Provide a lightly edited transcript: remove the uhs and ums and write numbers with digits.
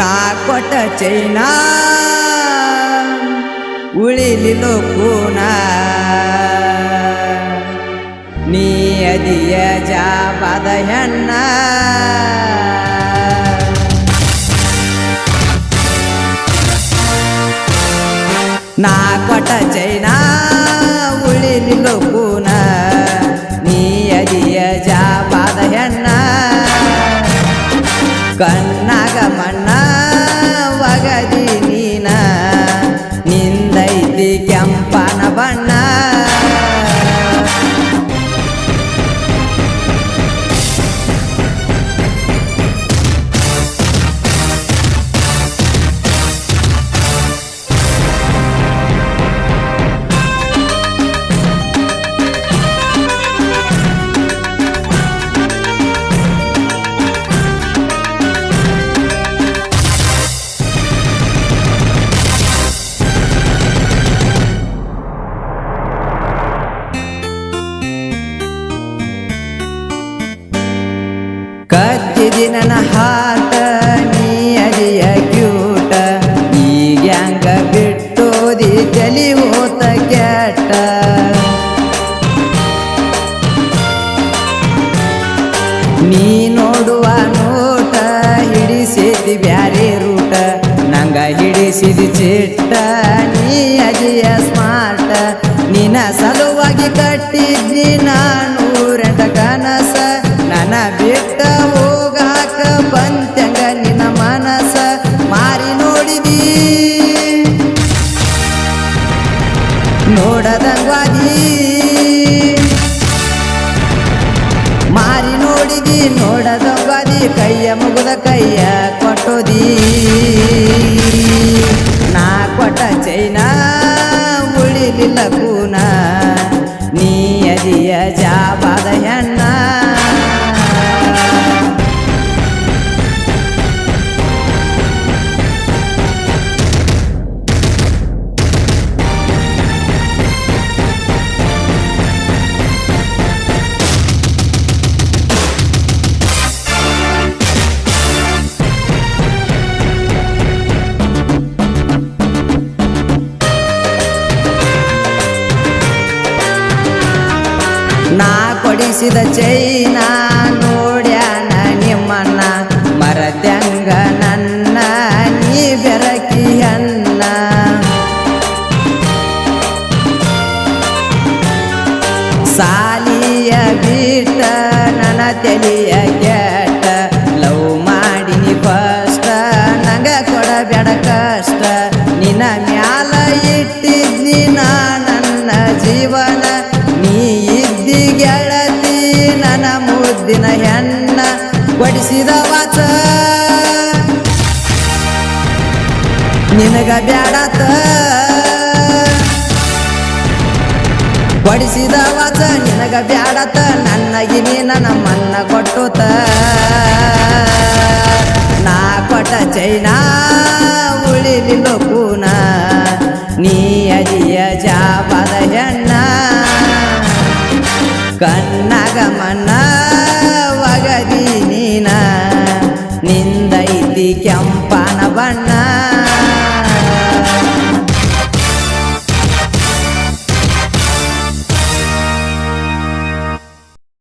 ನಾ ಕೊಟ್ಟ ಚೈನಾ ಉಳಿಲಿಲ್ಲೋ ಕೂನ ನೀ ಅದಿಯ ಜಾಬಾದ ಹೆಣ್ಣ ನಾ ಕೊಟ್ಟ ಚೈನಾ ಉಳಿಲಿಲ್ಲೋ ಕೂನ ನೀ ಅದಿಯ ಜಾಬಾದ ಹೆಣ್ಣ ಕಣ್ಣಾಗ ಮಣ್ಣ ಒಗದಿ ನೀನ ನಿಂದೈತಿ ಕೆಂಪನ ಬಣ್ಣ ಕತ್ತಿದಿ ನನ್ನ ಹಾಟ ನೀ ಅದಿಯ ಕ್ಯೂಟ ಈಗ್ಯಾಂಗ ಬಿಟ್ಟೋದಿ ತಲಿ ಹೋತ ಕೆಟ್ಟ ನೀ ನೋಡುವ ನೋಟ ಹಿಡಿಸಿದಿ ಬ್ಯಾರೆ ರೂಟ ನಂಗ ಹಿಡಿಸಿದಿ ಚಿಟ್ಟ ನೀ ಅದಿಯ ಸ್ಮಾರ್ಟ ನಿನ್ನ ಸಲುವಾಗಿ ಕಟ್ಟಿದ್ನಿ ನಾನು ರೆಂಟ ಕನಸ ನನ್ನ ಬಿಟ್ಟ ಹೋಗಾಕ ಬಂತ್ಯಂಗ ನಿನ್ನ ಮನಸ ಮಾರಿ ನೋಡಿದಿ ನೋಡದಂಗ್ವಾದಿ ಮಾರಿ ನೋಡಿದಿ ನೋಡದಂಗ್ವಾದಿ ಕೈಯ ಮುಗುದ ಕೈಯ ಕೊಟ್ಟೋದಿ ನಾ ಕೊಟ್ಟ ಚೈನಾ ಉಳಿಲಿಲ್ಲ ಕೂನ ನೀ ಅದಿಯ ಜಾಬಾದ ಹೆಣ್ಣ ನಾ ಕೊಡಿಸಿದ ಚೈನಾ ನೋಡ್ಯಾನ ನಿಮ್ಮನ್ನ ಮರತ್ಯಂಗ ನನ್ನ ನೀ ಬೆರಕಿ ಅನ್ನ ಸಾಲಿಯ ಬಿಟ್ಟ ನನ್ನ ತಲಿಯ ಕೆಟ್ಟ ಲವ್ ಮಾಡಿನಿ ಫಸ್ಟ್ ನಂಗ ಕೊಡಬೇಡ ಕಷ್ಟ ನಿನ್ನ ಮ್ಯಾಲ ಇಟ್ಟಿದ್ನಿ ನಾ ನನ್ನ ಜೀವನ ನೀ ಇದ್ದಿ ಗೆಳತಿ ನನ್ನ ಮುದ್ದಿನ ಹೆಣ್ಣ ಕೊಡಿಸಿದ ವಾಚ ನಿನಗ ಬ್ಯಾಡತ ಕೊಡಿಸಿದ ವಾಚ ನಿನಗ ಬ್ಯಾಡತ ನನಗೆ ನೀನ ನಮ್ಮನ್ನ ಕೊಟ್ಟುತ ನಾ ಕೊಟ್ಟ ಚೈನಾ ಉಳಿಲಿಲ್ಲೋ ಕೂನ ನೀ ಅದಿಯ ಜಾಬಾದ ಹೆಣ್ಣ ಕಣ್ಣಾಗ ಮಣ್ಣ ಒಗದಿ ನೀನ ನಿಂದೈತಿ ಕೆಂಪನ ಬಣ್ಣ